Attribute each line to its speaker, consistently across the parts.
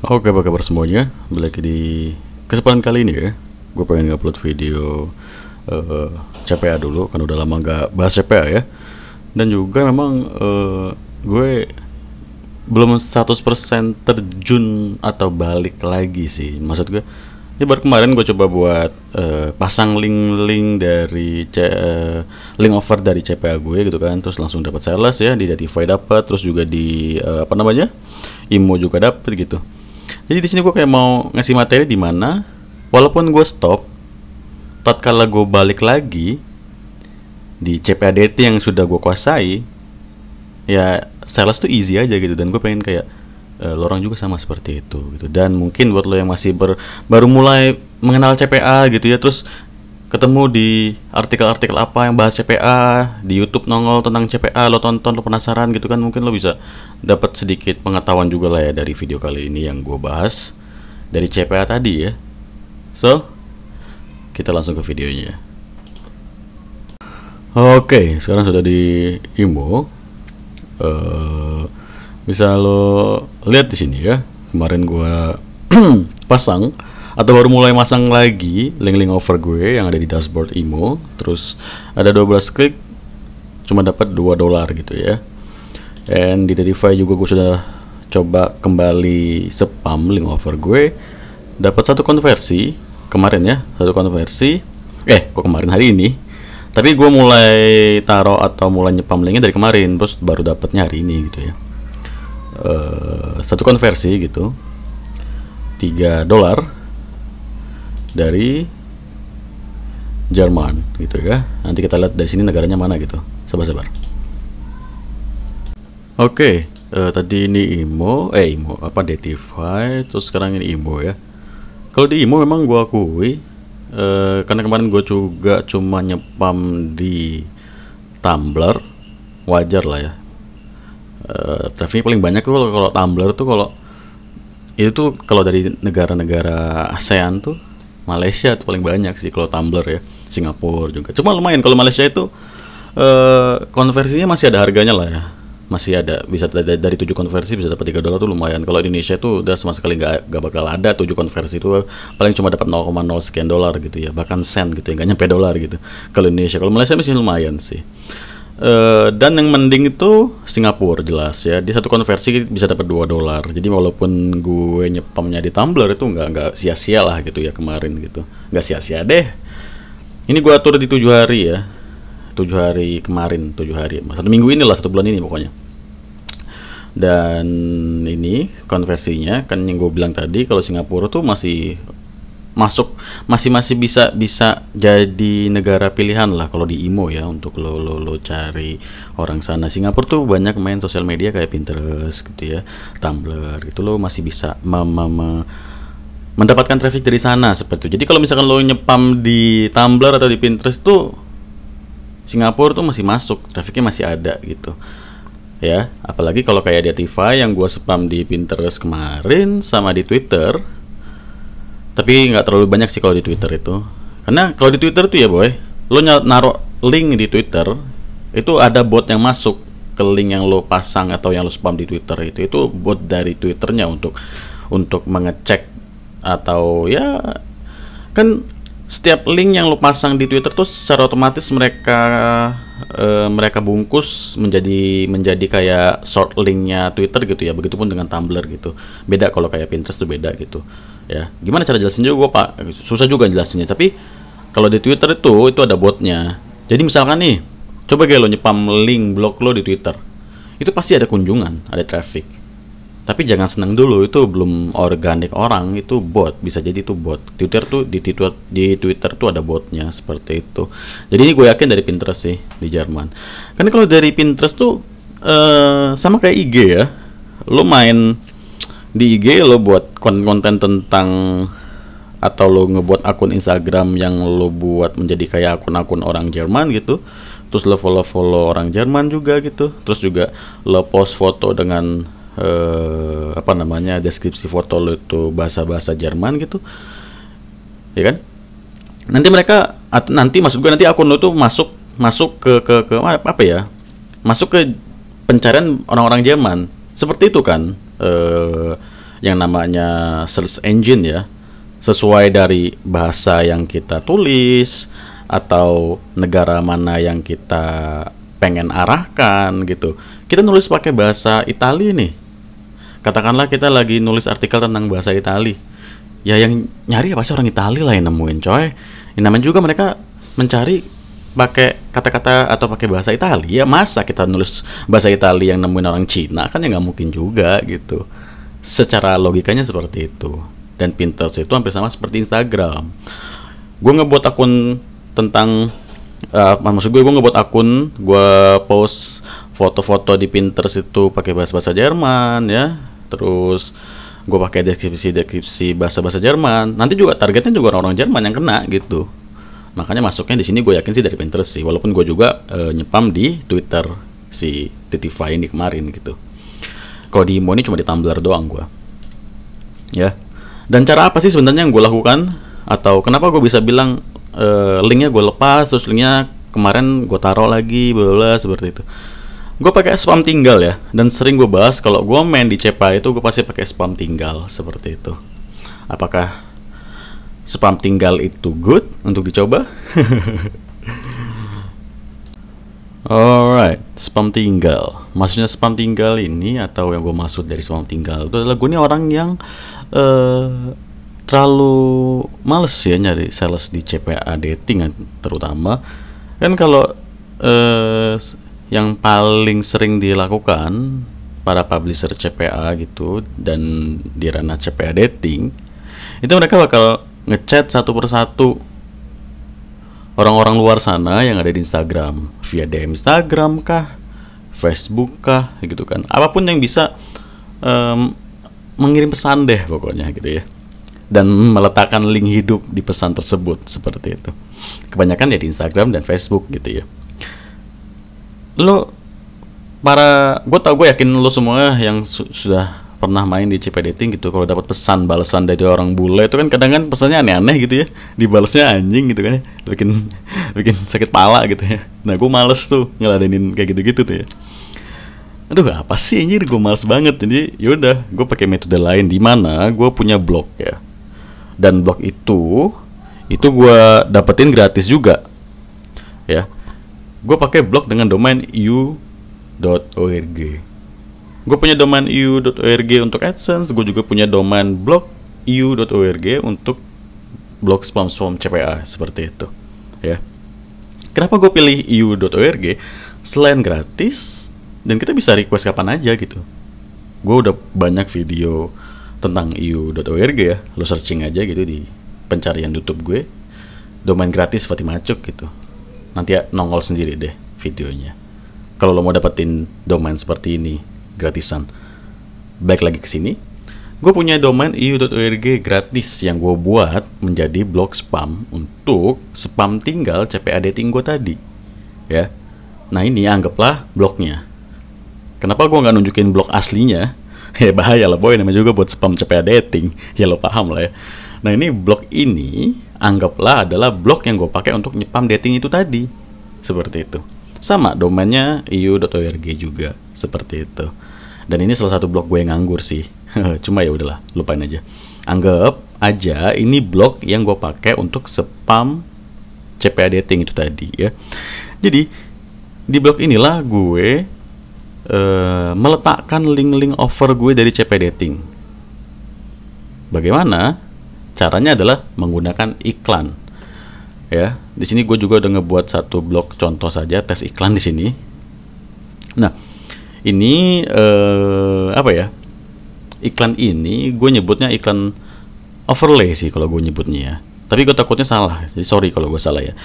Speaker 1: Oke, apa kabar semuanya? Balik lagi di kesempatan kali ini ya. Gue pengen ngupload video CPA dulu, kan udah lama nggak bahas CPA ya. Dan juga memang gue belum 100% terjun atau balik lagi sih. Maksud gue, ya baru kemarin gue coba buat pasang link dari link offer dari CPA gue gitu kan, terus langsung dapat sales ya, di Datify dapat, terus juga di IMO juga dapat gitu. Jadi di sini gue kayak mau ngasih materi di mana walaupun gue stop, tatkala gue balik lagi di CPADT yang sudah gue kuasai, ya sales tuh easy aja gitu. Dan gue pengen kayak lo orang juga sama seperti itu gitu. Dan mungkin buat lo yang masih baru mulai mengenal CPA gitu ya, terus ketemu di artikel-artikel apa yang bahas CPA di YouTube nongol tentang CPA, lo tonton, lo penasaran gitu kan, mungkin lo bisa dapat sedikit pengetahuan juga lah ya dari video kali ini yang gue bahas dari CPA tadi ya. So, kita langsung ke videonya. Oke, sekarang sudah di IMO. Bisa lo lihat di sini ya. Kemarin gue pasang atau baru mulai masang lagi link-link offer gue yang ada di dashboard IMO. Terus ada 12 klik cuma dapat $2 gitu ya. Dan di Datify juga gue sudah coba kembali spam link offer gue, dapat satu konversi kemarin ya, satu konversi kok kemarin, hari ini. Tapi gue mulai taruh atau mulai nyepam linknya dari kemarin, terus baru dapatnya hari ini gitu ya. Satu konversi gitu $3 dari Jerman gitu ya. Nanti kita lihat dari sini negaranya mana gitu. Sabar-sabar. Oke, tadi ini IMO Datify, terus sekarang ini IMO ya. Kalau di IMO memang gua akui, karena kemarin gue juga cuma nyepam di Tumblr, wajar lah ya. Trafficnya paling banyak tuh kalau Tumblr tuh, kalau itu tuh kalau dari negara-negara ASEAN tuh Malaysia tuh paling banyak sih kalau Tumblr ya. Singapura juga. Cuma lumayan kalau Malaysia itu konversinya masih ada harganya lah ya. Masih ada, bisa dari 7 konversi bisa dapat $3 tuh lumayan. Kalau Indonesia tuh udah sama sekali nggak bakal ada 7 konversi itu, paling cuma dapat 0,0 sekian dolar gitu ya, bahkan sen gitu ya, nggak nyampe dolar gitu kalau Indonesia. Kalau Malaysia masih lumayan sih. Dan yang mending itu Singapura jelas ya, di satu konversi bisa dapat $2. Jadi walaupun gue nyepamnya di Tumblr itu nggak sia-sia lah gitu ya kemarin gitu, nggak sia-sia deh. Ini gue atur di 7 hari ya, 7 hari kemarin, 7 hari, 1 minggu ini lah, 1 bulan ini pokoknya. Dan ini konversinya kan yang gue bilang tadi, kalau Singapura tuh masih masuk, masih bisa jadi negara pilihan lah kalau di IMO ya, untuk lo cari orang sana. Singapura tuh banyak main sosial media kayak Pinterest gitu ya, Tumblr gitu, lo masih bisa mendapatkan traffic dari sana seperti itu. Jadi kalau misalkan lo nyepam di Tumblr atau di Pinterest tuh, Singapura tuh masih masuk, trafficnya masih ada gitu ya. Apalagi kalau kayak Datify yang gua spam di Pinterest kemarin sama di Twitter. Tapi nggak terlalu banyak sih kalau di Twitter itu, karena kalau di Twitter tuh ya boy, lo naruh link di Twitter itu ada bot yang masuk ke link yang lo pasang atau yang lo spam di Twitter. Itu bot dari Twitternya untuk mengecek, atau ya kan setiap link yang lo pasang di Twitter tuh secara otomatis mereka bungkus menjadi kayak short linknya Twitter gitu ya. Begitupun dengan Tumblr gitu. Beda kalau kayak Pinterest tuh beda gitu ya. Gimana cara jelasin juga gue pak, susah juga jelasinnya. Tapi kalau di Twitter itu ada botnya. Jadi misalkan nih, coba kayak lo nyepam link blog lo di Twitter, itu pasti ada kunjungan, ada traffic. Tapi jangan senang dulu, itu belum organik orang, itu bot, bisa jadi itu bot. Di Twitter tuh ada botnya seperti itu. Jadi ini gue yakin dari Pinterest sih di Jerman. Karena kalau dari Pinterest tuh sama kayak IG ya. Lo main di IG, lo buat konten tentang, atau lo ngebuat akun Instagram yang lo buat menjadi kayak akun-akun orang Jerman gitu. Terus lo follow orang Jerman juga gitu. Terus juga lo post foto dengan deskripsi foto lo itu bahasa Jerman gitu ya kan. Nanti maksud gue, nanti akun lo tuh masuk ke apa ya, masuk ke pencarian orang-orang Jerman seperti itu kan. yang namanya search engine ya, sesuai dari bahasa yang kita tulis atau negara mana yang kita pengen arahkan gitu. Kita nulis pakai bahasa Itali nih. Katakanlah kita lagi nulis artikel tentang bahasa Itali. Ya yang nyari apa sih orang Itali lah yang nemuin coy. Yang namanya juga mereka mencari pakai kata-kata atau pakai bahasa Italia. Masa kita nulis bahasa Italia yang nemuin orang Cina, kan ya nggak mungkin juga gitu. Secara logikanya seperti itu. Dan Pinterest itu hampir sama seperti Instagram. Gue ngebuat akun tentang maksud gue ngebuat akun, gue post foto-foto di Pinterest itu pakai bahasa Jerman ya. Terus gue pakai deskripsi bahasa Jerman. Nanti juga targetnya juga orang-orang Jerman yang kena gitu. Makanya masuknya di sini gue yakin sih dari Pinterest sih. Walaupun gue juga nyepam di Twitter si Titify ini kemarin gitu. Kalau di Imo ini cuma di Tumblr doang gue. Ya. Dan cara apa sih sebenarnya yang gue lakukan? Atau kenapa gue bisa bilang linknya gue lepas, terus linknya kemarin gue taruh lagi, bla seperti itu. Gue pakai spam tinggal ya, dan sering gue bahas kalau gue main di Cepa itu gue pasti pakai spam tinggal seperti itu. Apakah spam tinggal itu good untuk dicoba? Alright, spam tinggal. Maksudnya spam tinggal ini atau yang gue maksud dari spam tinggal itu adalah gue ini orang yang terlalu males ya nyari sales di CPA dating terutama. Kan kalau yang paling sering dilakukan para publisher CPA gitu dan di ranah CPA dating itu mereka bakal ngechat satu persatu orang-orang luar sana yang ada di Instagram via DM Instagram kah, Facebook kah gitu kan. Apapun yang bisa mengirim pesan deh pokoknya gitu ya. Dan meletakkan link hidup di pesan tersebut seperti itu. Kebanyakan ya di Instagram dan Facebook gitu ya. Gue yakin lo semua yang sudah pernah main di CP dating gitu, kalau dapat pesan balasan dari orang bule itu kan kadang kan pesannya aneh-aneh gitu ya, dibalasnya anjing gitu kan, bikin sakit pala gitu ya. Nah gue males tuh ngeladenin kayak gitu-gitu tuh ya. Aduh apa sih anjir, gue males banget. Jadi yaudah gue pakai metode lain, di mana gue punya blog ya, dan blog itu gue dapetin gratis juga ya. Gue pakai blog dengan domain eu.org. Gue punya domain eu.org untuk AdSense. Gue juga punya domain blog eu.org untuk blog spam CPA seperti itu ya. Kenapa gue pilih eu.org? Selain gratis dan kita bisa request kapan aja gitu. Gue udah banyak video tentang eu.org ya. Lo searching aja gitu di pencarian YouTube gue, domain gratis Fatima Cuk gitu. Nanti ya nongol sendiri deh videonya. Kalau lo mau dapetin domain seperti ini gratisan, balik lagi ke sini. Gue punya domain eu.org gratis yang gue buat menjadi blog spam untuk spam tinggal CPA dating gue tadi ya. Nah ini anggaplah blognya. Kenapa gue nggak nunjukin blog aslinya? Ya bahaya lah boy, namanya juga buat spam CPA dating. Ya lo paham lah ya. Nah ini blog ini anggaplah adalah blog yang gue pakai untuk nyepam dating itu tadi. Seperti itu. Sama domainnya eu.org juga seperti itu. Dan ini salah satu blog gue yang nganggur sih. Cuma ya udahlah, lupain aja. Anggap aja ini blog yang gue pakai untuk spam CPA dating itu tadi ya. Jadi di blog inilah gue meletakkan link-link offer gue dari CPA dating. Bagaimana? Caranya adalah menggunakan iklan. Ya, di sini gue juga udah ngebuat satu blog contoh saja tes iklan di sini. Nah, ini apa ya? Iklan ini gue nyebutnya iklan overlay sih kalau gue nyebutnya ya. Tapi gue takutnya salah. Jadi sorry kalau gue salah ya.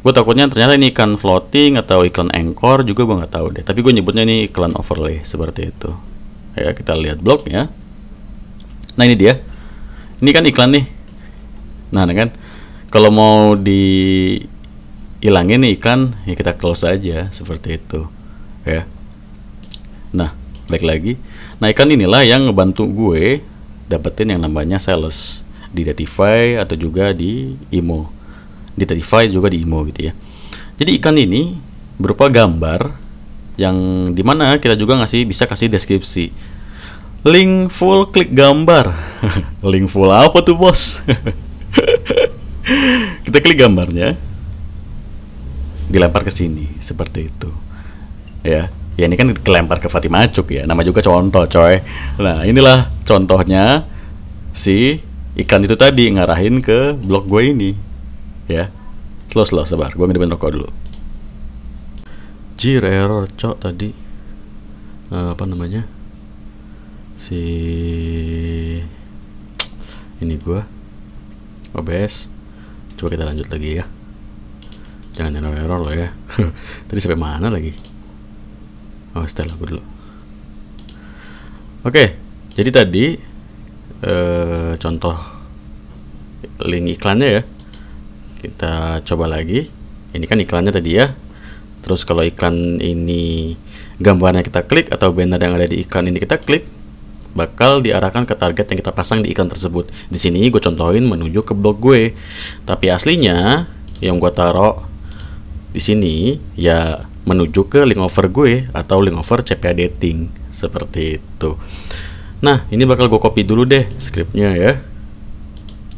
Speaker 1: Gue takutnya ternyata ini iklan floating atau iklan anchor juga gue nggak tahu deh. Tapi gue nyebutnya ini iklan overlay seperti itu. Ya kita lihat blognya. Nah ini dia. Ini kan iklan nih. Nah kan kalau mau dihilangin nih iklan ya kita close aja seperti itu ya. Nah balik lagi. Nah iklan inilah yang ngebantu gue dapetin yang namanya sales di Datify atau juga di Imo. Di Datify juga di Imo gitu ya. Jadi iklan ini berupa gambar yang dimana kita juga bisa kasih deskripsi. Link full klik gambar. Link full apa tuh bos? Kita klik gambarnya, dilempar ke sini seperti itu. Ya ini kan kelempar ke Fatima Acuk ya. Nama juga contoh coy. Nah inilah contohnya si iklan itu tadi ngarahin ke blog gue ini. Ya slow sabar, gue ngedepin rokok dulu. Jir error cok tadi. Apa namanya? Si ini gue OBS. Coba kita lanjut lagi ya. Jangan error loh ya. Tadi sampai mana lagi? Oh, setel aku dulu. Oke, jadi tadi contoh link iklannya ya. Kita coba lagi. Ini kan iklannya tadi ya. Terus kalau iklan ini gambarnya kita klik atau banner yang ada di iklan ini kita klik, bakal diarahkan ke target yang kita pasang di iklan tersebut. Di sini gue contohin menuju ke blog gue. Tapi aslinya yang gue taruh di sini ya menuju ke link over gue atau link over CPA Dating seperti itu. Nah, ini bakal gue copy dulu deh skripnya ya.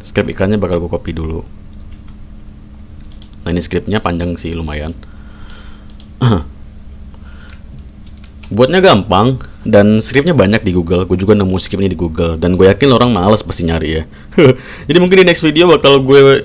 Speaker 1: Skrip iklannya bakal gue copy dulu. Nah, ini skripnya panjang sih lumayan. Buatnya gampang dan skripnya banyak di Google. Gue juga nemu skripnya di Google dan gue yakin orang males pasti nyari ya. Jadi mungkin di next video bakal gue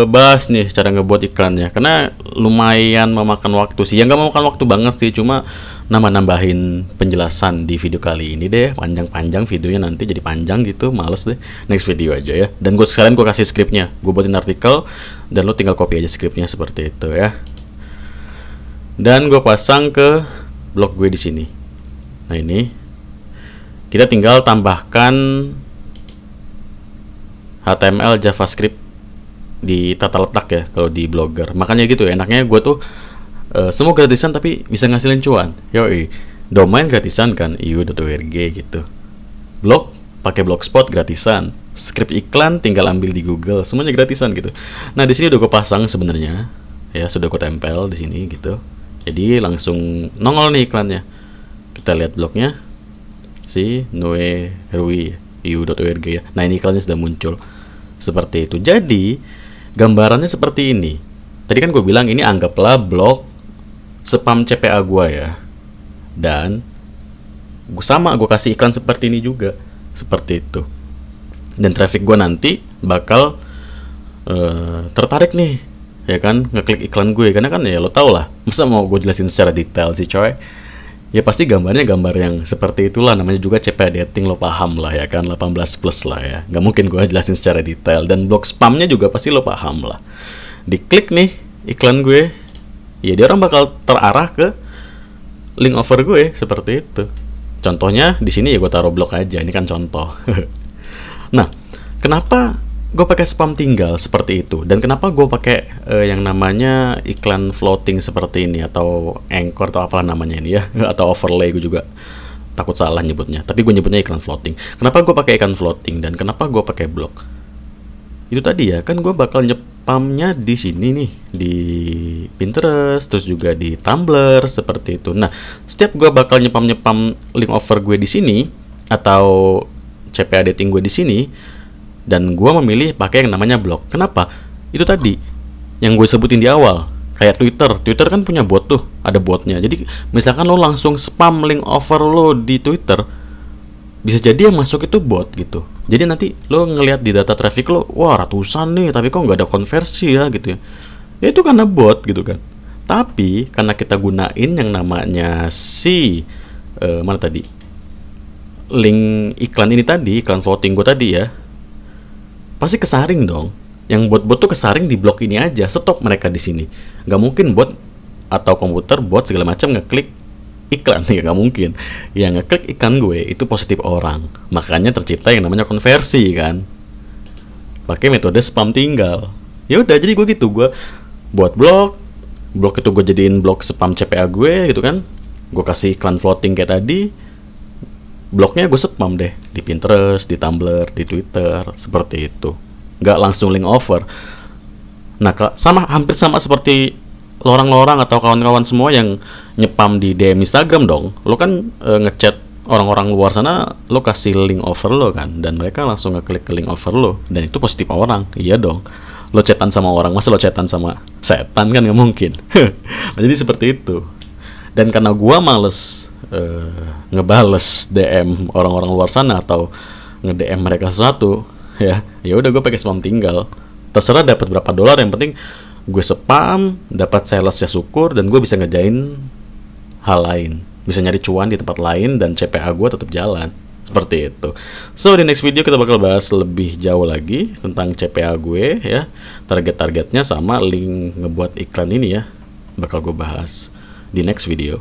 Speaker 1: bahas nih cara ngebuat iklannya, karena lumayan memakan waktu sih. Ya nggak memakan waktu banget sih, cuma nambahin penjelasan di video kali ini deh. Panjang-panjang videonya nanti jadi panjang gitu, males deh. Next video aja ya. Dan gue sekalian gue kasih skripnya, gue buatin artikel dan lo tinggal copy aja skripnya seperti itu ya. Dan gue pasang ke blog gue di sini. Nah ini kita tinggal tambahkan HTML JavaScript di tata letak ya kalau di Blogger. Makanya gitu ya, enaknya gue tuh semua gratisan tapi bisa ngasilin cuan. Yoi, domain gratisan kan, iu.org gitu. Blog pakai Blogspot gratisan. Skrip iklan tinggal ambil di Google, semuanya gratisan gitu. Nah di sini udah gue pasang sebenarnya ya, sudah gue tempel di sini gitu. Jadi langsung nongol nih iklannya. Kita lihat blognya si Noe Rui iu.org ya. Nah ini iklannya sudah muncul seperti itu. Jadi gambarannya seperti ini. Tadi kan gue bilang ini anggaplah blog spam CPA gue ya. Dan gue kasih iklan seperti ini juga, seperti itu. Dan traffic gue nanti bakal tertarik nih, ya kan, ngeklik iklan gue. Karena kan ya lo tau lah, masa mau gue jelasin secara detail sih coy. Ya pasti gambarnya gambar yang seperti itulah, namanya juga CPA Dating, lo paham lah ya kan, 18 plus lah ya. Nggak mungkin gue jelasin secara detail. Dan blog spamnya juga pasti lo paham lah. Diklik nih iklan gue, ya dia orang bakal terarah ke link over gue seperti itu. Contohnya di sini ya gue taruh blog aja, ini kan contoh. Nah, kenapa gue pakai spam tinggal seperti itu, dan kenapa gue pakai yang namanya iklan floating seperti ini, atau anchor atau apalah namanya ini ya, atau overlay, gue juga takut salah nyebutnya, tapi gue nyebutnya iklan floating. Kenapa gue pakai iklan floating dan kenapa gue pakai blog? Itu tadi ya, kan gue bakal nyepamnya di sini nih, di Pinterest, terus juga di Tumblr seperti itu. Nah, setiap gue bakal nyepam link over gue di sini atau CPA Dating gue di sini, dan gue memilih pakai yang namanya blog. Kenapa? Itu tadi yang gue sebutin di awal. Kayak Twitter kan punya bot tuh, ada botnya. Jadi misalkan lo langsung spam link over lo di Twitter, bisa jadi yang masuk itu bot gitu. Jadi nanti lo ngelihat di data traffic lo, wah ratusan nih, tapi kok nggak ada konversi ya gitu ya. Ya itu karena bot gitu kan. Tapi karena kita gunain yang namanya mana tadi, link iklan ini tadi, iklan floating gue tadi ya, pasti kesaring dong. Yang bot-bot tuh kesaring di blog ini aja, stop mereka di sini. Nggak mungkin bot atau komputer bot segala macam ngeklik iklan, ya nggak mungkin. Yang ngeklik iklan gue itu positif orang, makanya tercipta yang namanya konversi kan, pakai metode spam tinggal. Ya udah, jadi gue gitu, gue buat blog itu gue jadiin blog spam CPA gue gitu kan. Gue kasih iklan floating kayak tadi, blognya gue spam deh di Pinterest, di Tumblr, di Twitter, seperti itu. Nggak langsung link over. Nah, hampir sama seperti lorang-lorang atau kawan-kawan semua yang nyepam di DM Instagram dong. Lo kan ngechat orang-orang luar sana lo kasih link offer lo kan, dan mereka langsung ngeklik ke link offer lo, dan itu positif orang. Iya dong, lo chatan sama orang, masa lo chatan sama setan, kan nggak mungkin. Nah, jadi seperti itu. Dan karena gua males ngebales DM orang-orang luar sana atau nge-DM mereka sesuatu, ya udah gue pakai spam tinggal. Terserah dapat berapa dolar, yang penting gue spam, dapat sales ya syukur, dan gue bisa ngejain hal lain, bisa nyari cuan di tempat lain, dan CPA gue tetap jalan. Seperti itu. So di next video kita bakal bahas lebih jauh lagi tentang CPA gue ya, target-targetnya sama link ngebuat iklan ini ya, bakal gue bahas di next video.